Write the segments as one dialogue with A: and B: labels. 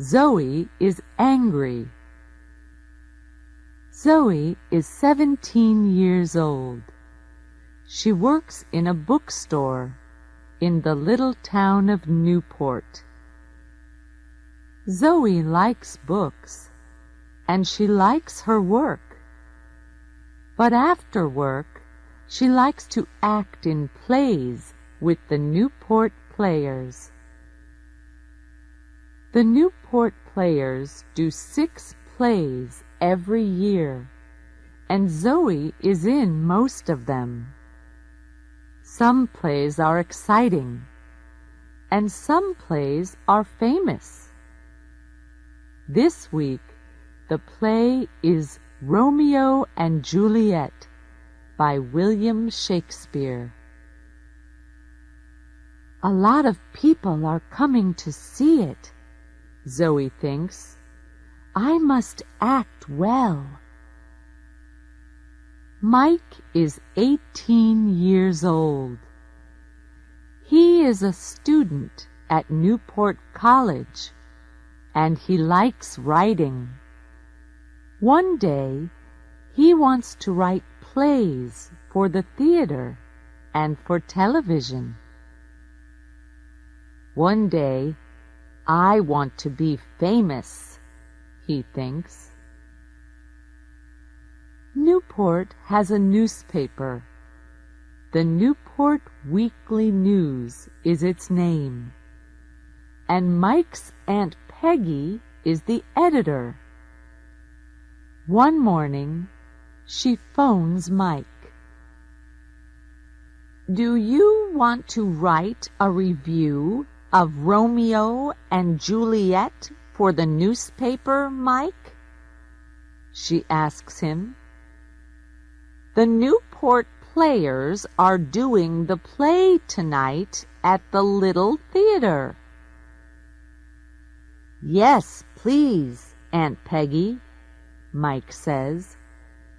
A: Zoe is angry. Zoe is 17 years old. She works in a bookstore in the little town of Newport. Zoe likes books, and she likes her work. But after work, she likes to act in plays with the Newport Players. The Newport Players do 6 plays every year, and Zoe is in most of them. Some plays are exciting, and some plays are famous. This week, the play is Romeo and Juliet by William Shakespeare. A lot of people are coming to see it, Zoe thinks. I must act well. Mike is 18 years old. He is a student at Newport College, and he likes writing. One day, he wants to write plays for the theater and for television. One day, I want to be famous, he thinks. Newport has a newspaper. The Newport Weekly News is its name, and Mike's Aunt Peggy is the editor. One morning, she phones Mike. Do you want to write a review of Romeo and Juliet for the newspaper, Mike? She asks him. The Newport Players are doing the play tonight at the little theater. Yes, please, Aunt Peggy, Mike says.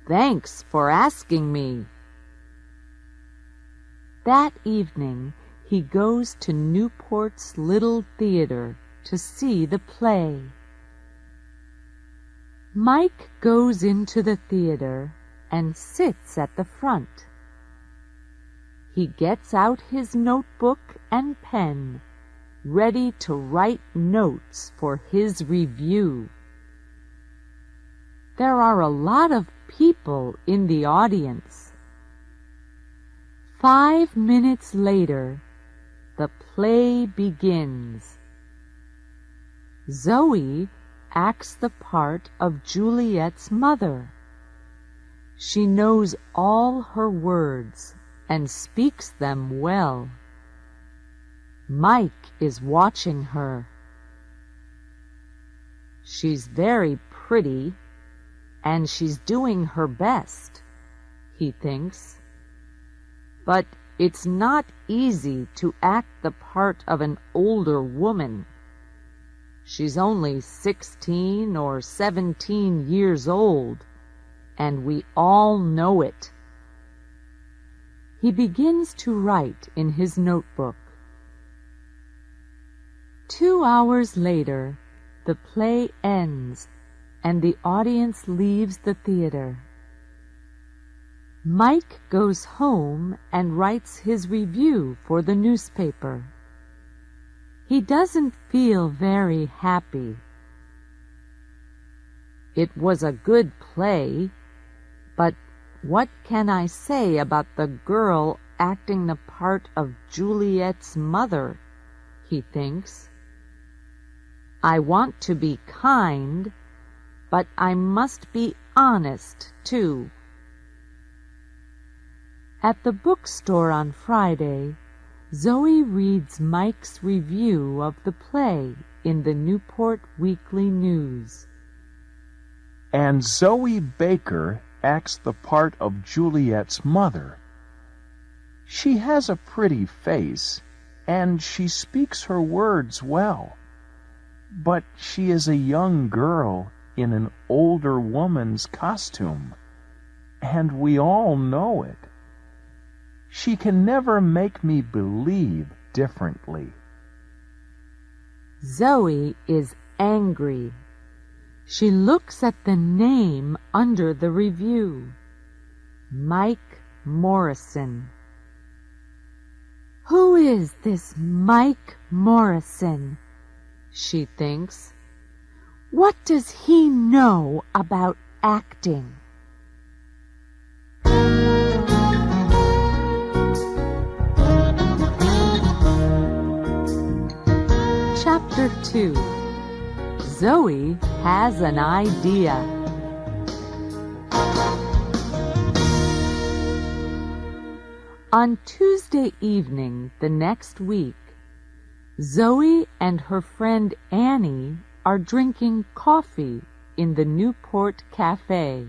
A: Thanks for asking me. That evening, he goes to Newport's little theater to see the play. Mike goes into the theater and sits at the front. He gets out his notebook and pen, ready to write notes for his review. There are a lot of people in the audience. 5 minutes later, the play begins. Zoe acts the part of Juliet's mother. She knows all her words and speaks them well. Mike is watching her. She's very pretty, and she's doing her best, he thinks. But it's not easy to act the part of an older woman. She's only 16 or 17 years old, and we all know it. He begins to write in his notebook. 2 hours later, the play ends, and the audience leaves the theater. Mike goes home and writes his review for the newspaper. He doesn't feel very happy. It was a good play, but what can I say about the girl acting the part of Juliet's mother, he thinks. I want to be kind, but I must be honest, too. At the bookstore on Friday, Zoe reads Mike's review of the play in the Newport Weekly News.
B: And Zoe Baker acts the part of Juliet's mother. She has a pretty face, and she speaks her words well. But she is a young girl in an older woman's costume, and we all know it. She can never make me believe differently.
A: Zoe is angry. She looks at the name under the review. Mike Morrison. Who is this Mike Morrison? She thinks. What does he know about acting? Chapter 2. Zoe has an idea. On Tuesday evening the next week, Zoe and her friend Annie are drinking coffee in the Newport Cafe.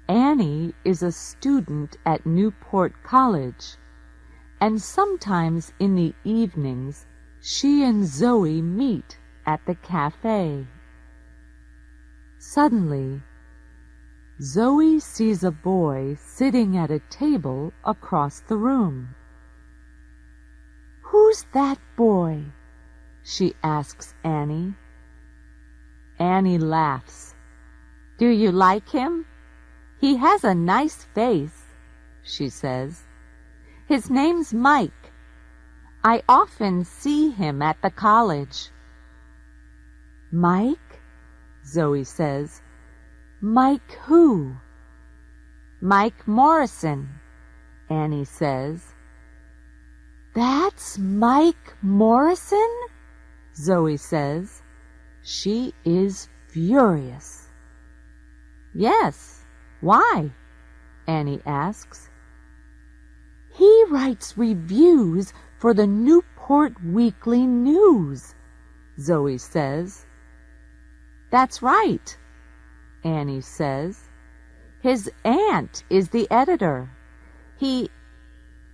A: Annie is a student at Newport College, and sometimes in the evenings she and Zoe meet at the cafe. Suddenly, Zoe sees a boy sitting at a table across the room. "Who's that boy?" she asks Annie. Annie laughs. "Do you like him? He has a nice face," she says. "His name's Mike. I often see him at the college." "Mike?" Zoe says. "Mike who?" "Mike Morrison," Annie says. "That's Mike Morrison?" Zoe says. She is furious. "Yes, why?" Annie asks. "He writes reviews for the Newport Weekly News," Zoe says. "That's right," Annie says. "His aunt is the editor.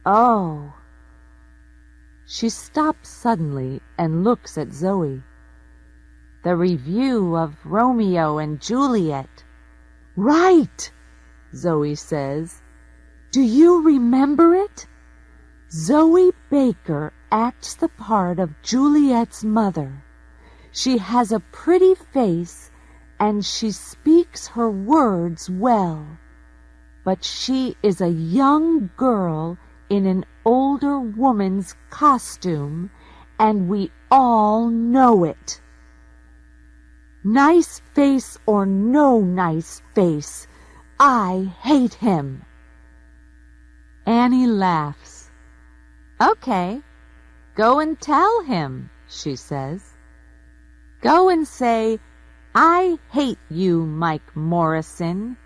A: Oh." She stops suddenly and looks at Zoe. "The review of Romeo and Juliet." "Right," Zoe says. "Do you remember it? Zoe Baker acts the part of Juliet's mother. She has a pretty face and she speaks her words well. But she is a young girl in an older woman's costume, and we all know it. Nice face or no nice face, I hate him." Annie laughs. "Okay, go and tell him," she says. "Go and say, 'I hate you, Mike Morrison.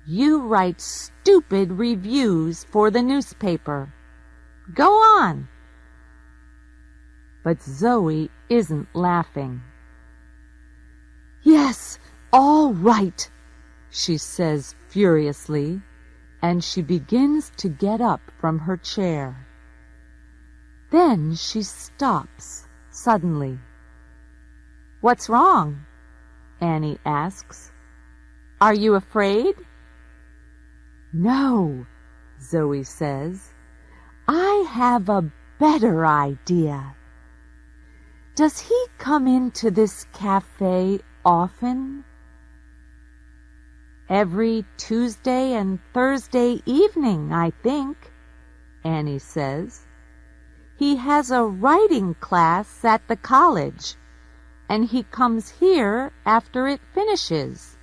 A: You write stupid reviews for the newspaper. Go on.'" But Zoe isn't laughing. "Yes, all right," she says furiously, and she begins to get up from her chair. Then she stops suddenly. "What's wrong?" Annie asks. "Are you afraid?" "No," Zoe says. "I have a better idea. Does he come into this cafe often?" "Every Tuesday and Thursday evening, I think," Annie says. "He has a writing class at the college, and he comes here after it finishes."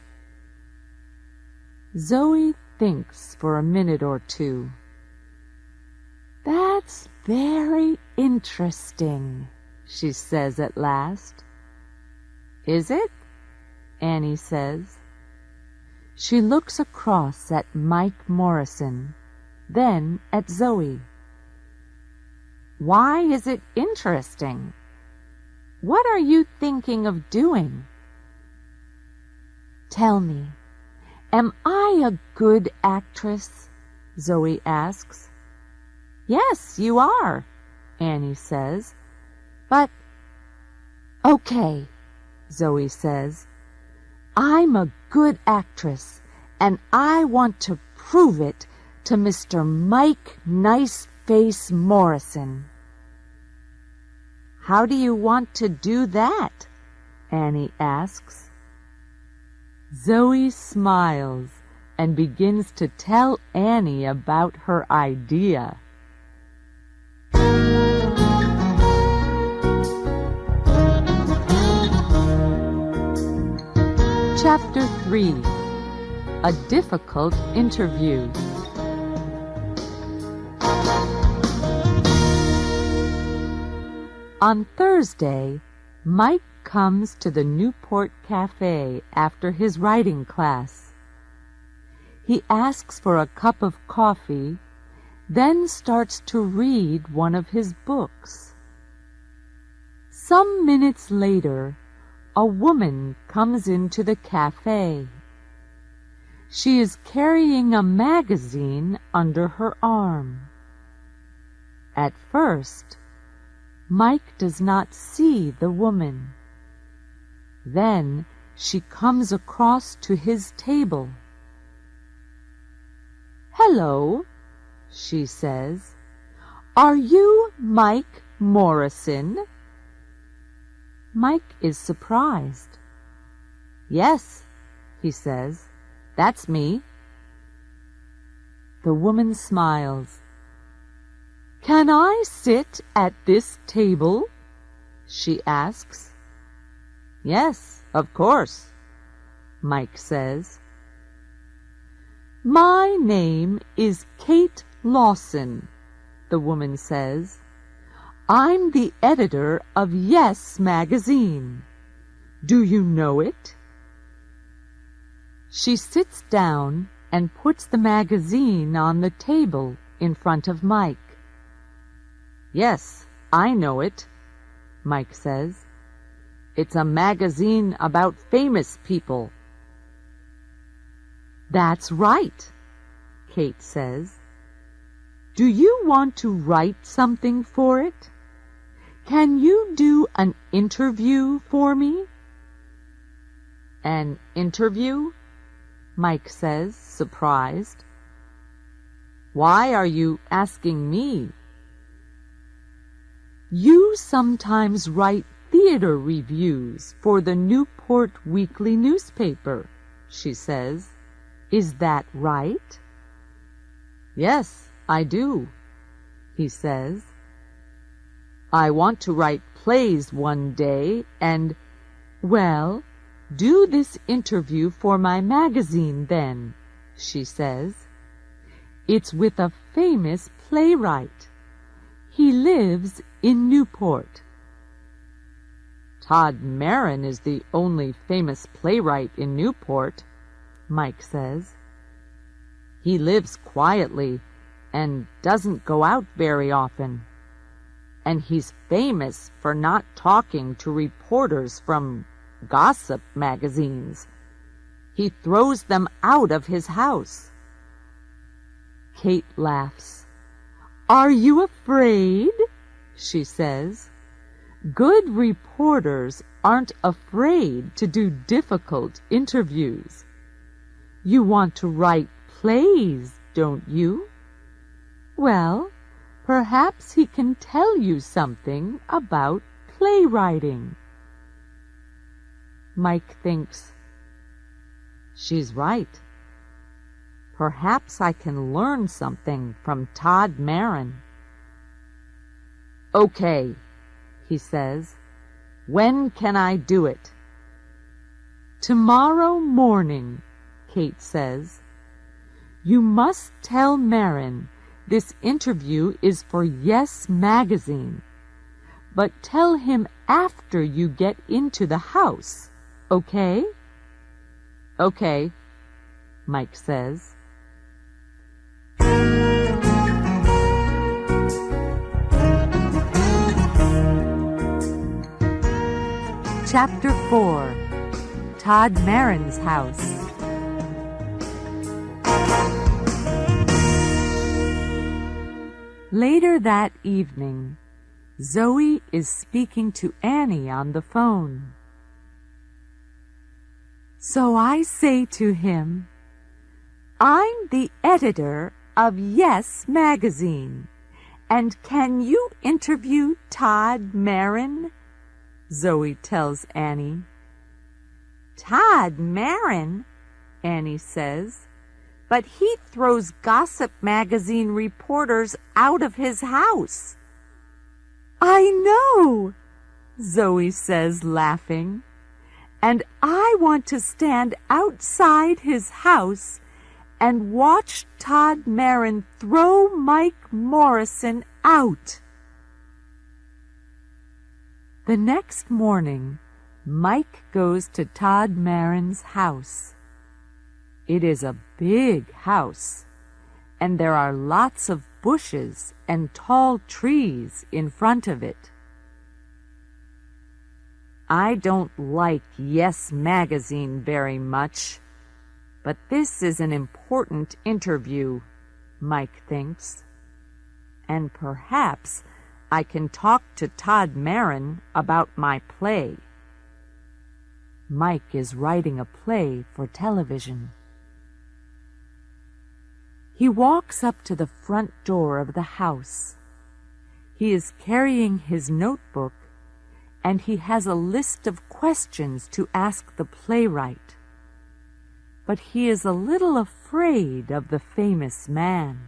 A: Zoe thinks for a minute or two. "That's very interesting," she says at last. "Is it?" Annie says. She looks across at Mike Morrison, then at Zoe. "Why is it interesting? What are you thinking of doing?" "Tell me, am I a good actress?" Zoe asks. "Yes, you are," Annie says. "But—" "Okay," Zoe says. "I'm a good actress, and I want to prove it to Mr. Mike Nice Face Morrison." How do you want to do that? Annie asks. Zoe smiles and begins to tell Annie about her idea. Chapter 3. A Difficult Interview. On Thursday, Mike comes to the Newport Cafe after his writing class. He asks for a cup of coffee, then starts to read one of his books. Some minutes later, a woman comes into the cafe. She is carrying a magazine under her arm. At first, Mike does not see the woman. Then she comes across to his table. "Hello," she says. "Are you Mike Morrison?" Mike is surprised. "Yes," he says, "that's me." The woman smiles. "Can I sit at this table?" she asks. "Yes, of course," Mike says. "My name is Kate Lawson," the woman says. "I'm the editor of Yes magazine. Do you know it?" She sits down and puts the magazine on the table in front of Mike. "Yes, I know it," Mike says. "It's a magazine about famous people." "That's right," Kate says. "Do you want to write something for it? Can you do an interview for me?" "An interview?" Mike says, surprised. "Why are you asking me?" "You sometimes write theater reviews for the Newport Weekly newspaper," she says. "Is that right?" "Yes, I do," he says. "I want to write plays one day and—" "Well, do this interview for my magazine then," she says. "It's with a famous playwright. He lives in Newport." "Todd Marin is the only famous playwright in Newport," Mike says. "He lives quietly and doesn't go out very often. And he's famous for not talking to reporters from gossip magazines. He throws them out of his house." Kate laughs. "Are you afraid?" she says. "Good reporters aren't afraid to do difficult interviews. You want to write plays, don't you? Well, perhaps he can tell you something about playwriting." Mike thinks, "She's right. Perhaps I can learn something from Todd Marin." "Okay," he says. "When can I do it?" "Tomorrow morning," Kate says. "You must tell Marin this interview is for Yes magazine, but tell him after you get into the house, okay?" "Okay," Mike says. Chapter 4. Todd Marin's House. Later that evening, Zoe is speaking to Annie on the phone. "So I say to him, 'I'm the editor of Yes magazine, And can you interview Todd Marin? Zoe tells Annie. Todd Marin, Annie says, but he throws gossip magazine reporters out of his house. I know, Zoe says, laughing, and I want to stand outside his house and watch Todd Marin throw Mike Morrison out. The next morning, Mike goes to Todd Marin's house. It is a big house, and there are lots of bushes and tall trees in front of it. I don't like Yes Magazine very much, but this is an important interview, Mike thinks, and perhaps I can talk to Todd Marin about my play. Mike is writing a play for television. He walks up to the front door of the house. He is carrying his notebook, and he has a list of questions to ask the playwright. But he is a little afraid of the famous man.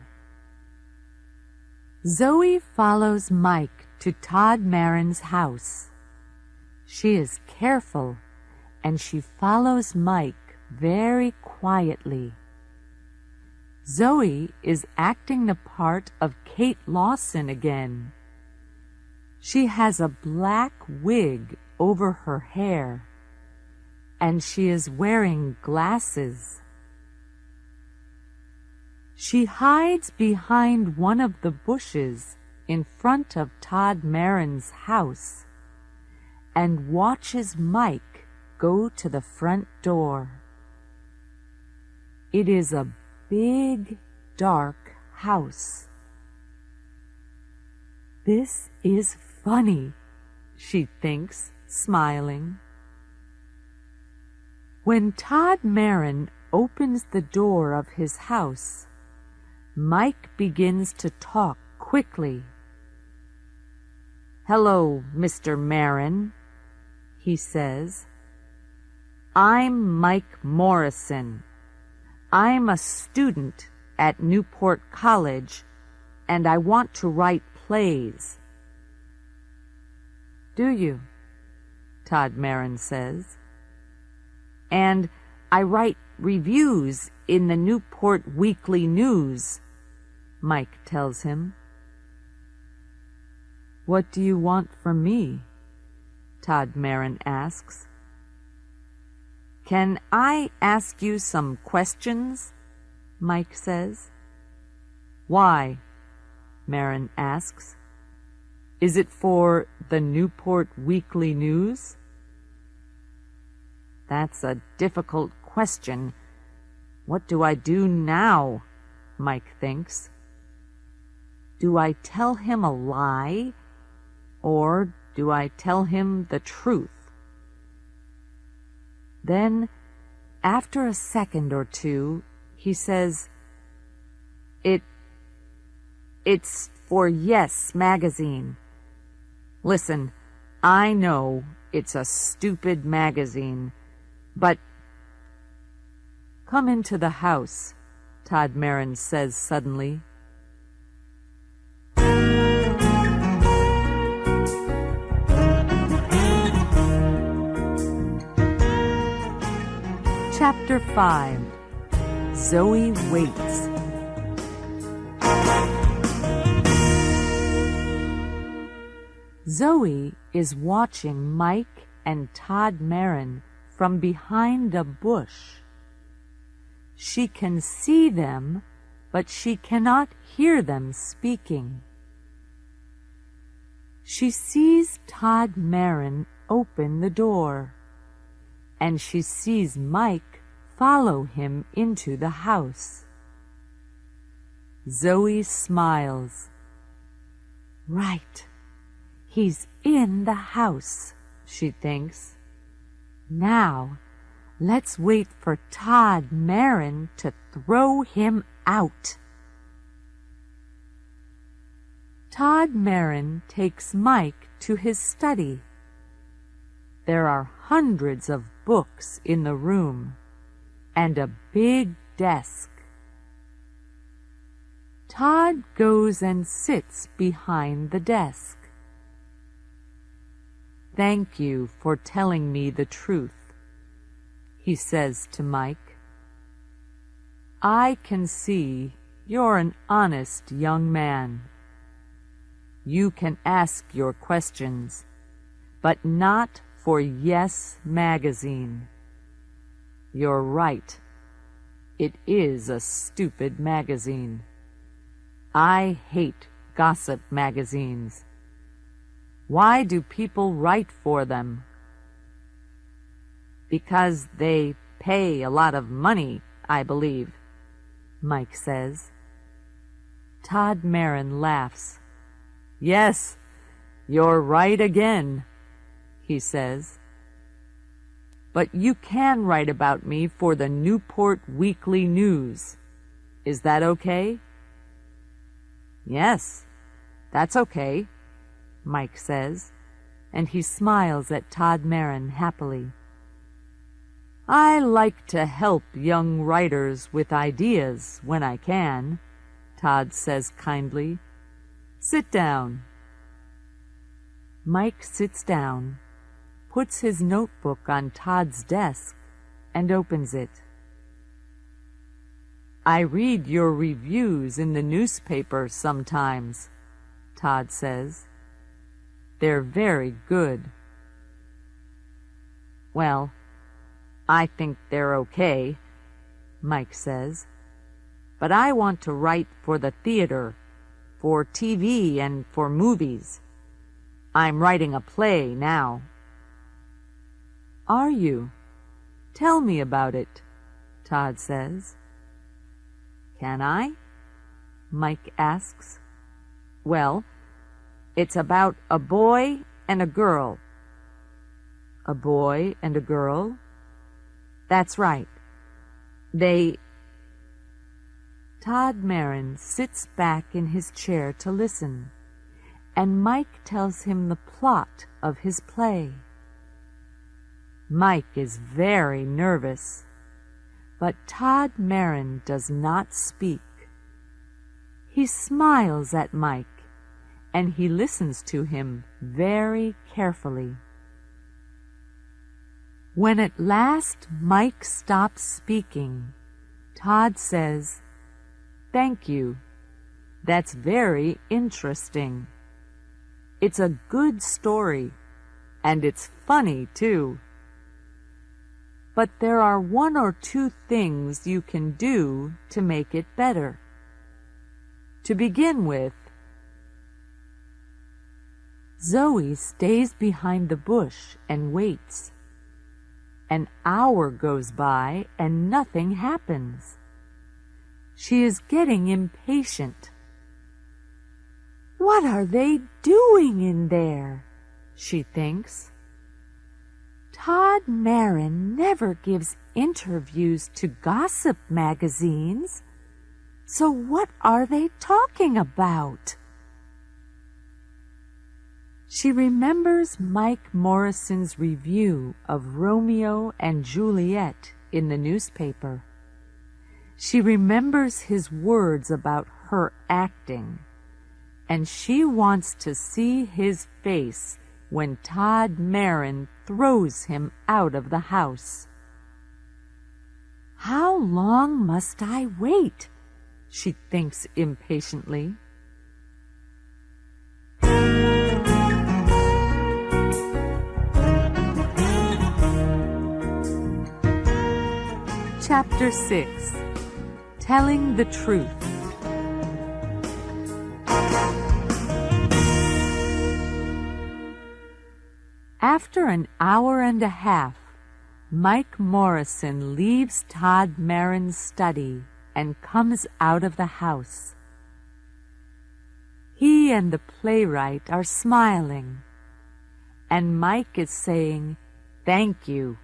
A: Zoe follows Mike to Todd Marin's house. She is careful, and she follows Mike very quietly. Zoe is acting the part of Kate Lawson again. She has a black wig over her hair, and she is wearing glasses. She hides behind one of the bushes in front of Todd Marin's house and watches Mike go to the front door. It is a big, dark house. This is funny, she thinks, smiling. When Todd Marin opens the door of his house, Mike begins to talk quickly. Hello, Mr. Marin, he says. I'm Mike Morrison. I'm a student at Newport College, and I want to write plays. Do you? Todd Marin says. And I write reviews in the Newport Weekly News, Mike tells him. What do you want from me? Todd Marin asks. Can I ask you some questions? Mike says. Why? Marin asks. Is it for the Newport Weekly News? That's a difficult question. What do I do now? Mike thinks. Do I tell him a lie, or do I tell him the truth? Then, after a second or two, he says, It's for Yes Magazine. Listen, I know it's a stupid magazine, but... Come into the house, Todd Marin says suddenly. Chapter 5. Zoe Waits. Zoe is watching Mike and Todd Marin from behind a bush. She can see them, but she cannot hear them speaking. She sees Todd Marin open the door, and she sees Mike follow him into the house. Zoe smiles. Right, he's in the house, she thinks. Now, let's wait for Todd Marin to throw him out. Todd Marin takes Mike to his study. There are hundreds of books in the room and a big desk. Todd goes and sits behind the desk. "Thank you for telling me the truth," he says to Mike. "I can see you're an honest young man. You can ask your questions, but not for Yes Magazine. You're right. It is a stupid magazine. I hate gossip magazines. Why do people write for them?" "Because they pay a lot of money, I believe," Mike says. Todd Marin laughs. "Yes, you're right again," he says. "But you can write about me for the Newport Weekly News. Is that okay?" "Yes, that's okay," Mike says, and he smiles at Todd Marin happily. "I like to help young writers with ideas when I can," Todd says kindly. "Sit down." Mike sits down, puts his notebook on Todd's desk, and opens it. "I read your reviews in the newspaper sometimes," Todd says. "They're very good." "Well, I think they're okay," Mike says. "But I want to write for the theater, for TV, and for movies. I'm writing a play now." "Are you? Tell me about it," Todd says. "Can I?" Mike asks. "Well, it's about a boy and a girl." "A boy and a girl?" "That's right. Todd Marin sits back in his chair to listen, and Mike tells him the plot of his play. Mike is very nervous, but Todd Marin does not speak. He smiles at Mike, and he listens to him very carefully. When at last Mike stops speaking, Todd says, "Thank you. That's very interesting. It's a good story, and it's funny too. But there are one or two things you can do to make it better. To begin with, Zoe stays behind the bush and waits. An hour goes by and nothing happens. She is getting impatient. What are they doing in there? She thinks. Todd Marin never gives interviews to gossip magazines. So what are they talking about? She remembers Mike Morrison's review of Romeo and Juliet in the newspaper. She remembers his words about her acting, and she wants to see his face when Todd Marin throws him out of the house. How long must I wait? She thinks impatiently. Chapter 6. Telling the Truth. After an hour and a half, Mike Morrison leaves Todd Marin's study and comes out of the house. He and the playwright are smiling, and Mike is saying, "Thank you."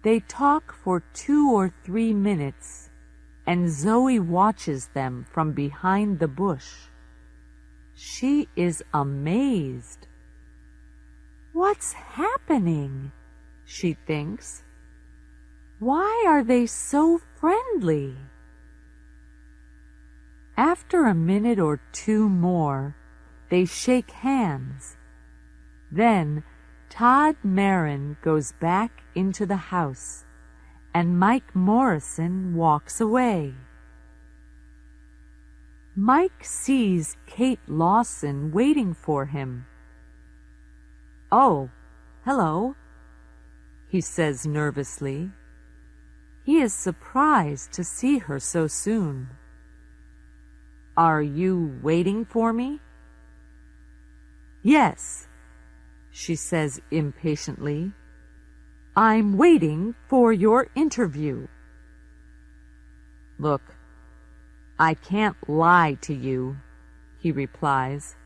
A: They talk for 2 or 3 minutes, and Zoe watches them from behind the bush. She is amazed. What's happening? She thinks. Why are they so friendly? After a minute or two more, they shake hands. Then Todd Marin goes back into the house, and Mike Morrison walks away. Mike sees Kate Lawson waiting for him. "Oh, hello," he says nervously. He is surprised to see her so soon. "Are you waiting for me?" "Yes," she says impatiently. "I'm waiting for your interview." "Look, I can't lie to you," he replies.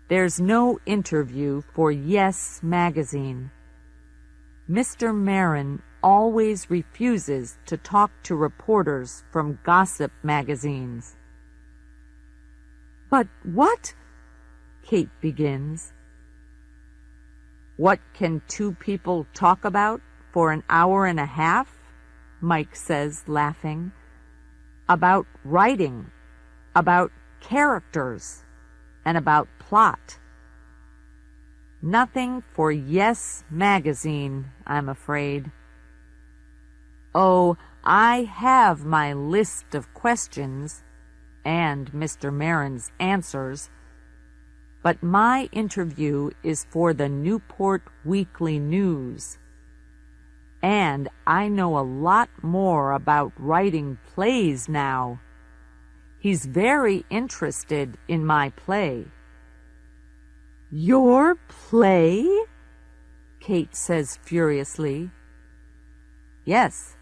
A: "There's no interview for Yes magazine. Mr. Marin always refuses to talk to reporters from gossip magazines." "But what?" Kate begins. "What can two people talk about for an hour and a half?" Mike says, laughing. "About writing, about characters, and about plot. Nothing for Yes magazine, I'm afraid. Oh, I have my list of questions and Mr. Marin's answers, but my interview is for the Newport Weekly News. And I know a lot more about writing plays now. He's very interested in my play." "Your play?" Kate says furiously. "Yes,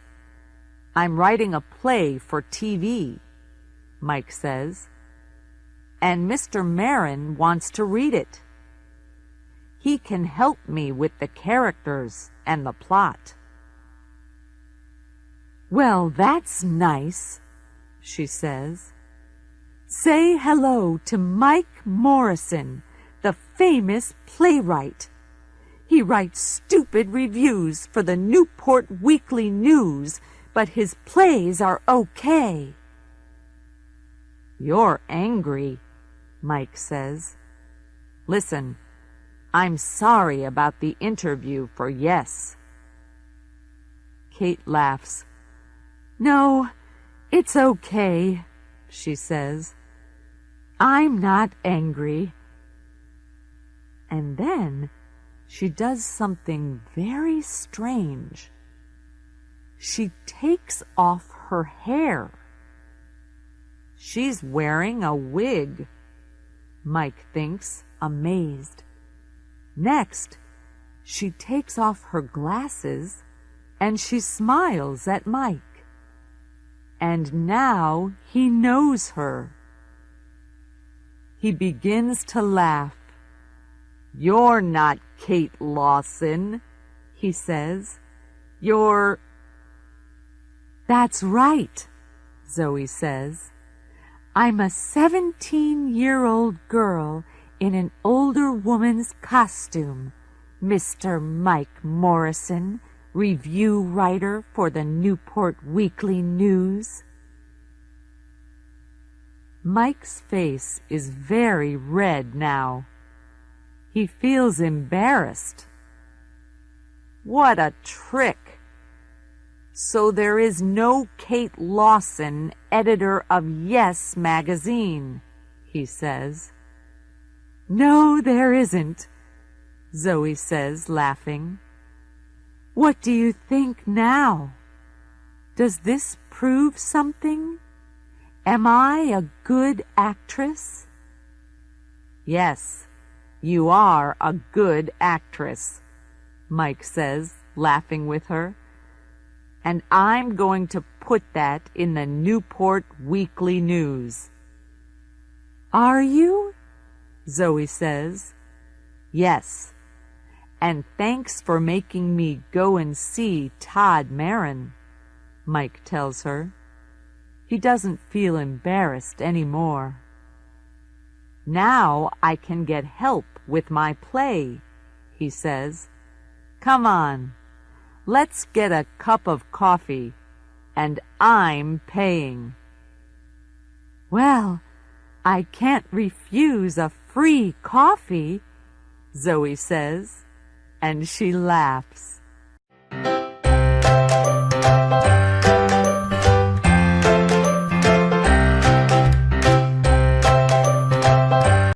A: I'm writing a play for TV," Mike says, "and Mr. Marin wants to read it. He can help me with the characters and the plot." "Well, that's nice," she says. "Say hello to Mike Morrison, the famous playwright. He writes stupid reviews for the Newport Weekly News, but his plays are okay." "You're angry," Mike says. "Listen, I'm sorry about the interview for Yes." Kate laughs. "No, it's okay," she says. "I'm not angry." And then she does something very strange. She takes off her hair. She's wearing a wig, Mike thinks, amazed. Next, she takes off her glasses and she smiles at Mike. And now he knows her. He begins to laugh. "You're not Kate Lawson," he says. "You're—" "That's right," Zoe says. "I'm a 17-year-old girl in an older woman's costume, Mr. Mike Morrison, review writer for the Newport Weekly News." Mike's face is very red now. He feels embarrassed. What a trick! So there is no Kate Lawson, editor of Yes magazine, he says. "No, there isn't," Zoe says, laughing. "What do you think now? Does this prove something? Am I a good actress?" "Yes, you are a good actress," Mike says, laughing with her. "And I'm going to put that in the Newport Weekly News." "Are you?" Zoe says. "Yes, and thanks for making me go and see Todd Marin," Mike tells her. He doesn't feel embarrassed anymore. Now I can get help with my play, he says. Come on, let's get a cup of coffee, and I'm paying. Well, I can't refuse a free coffee, Zoe says, and she laughs.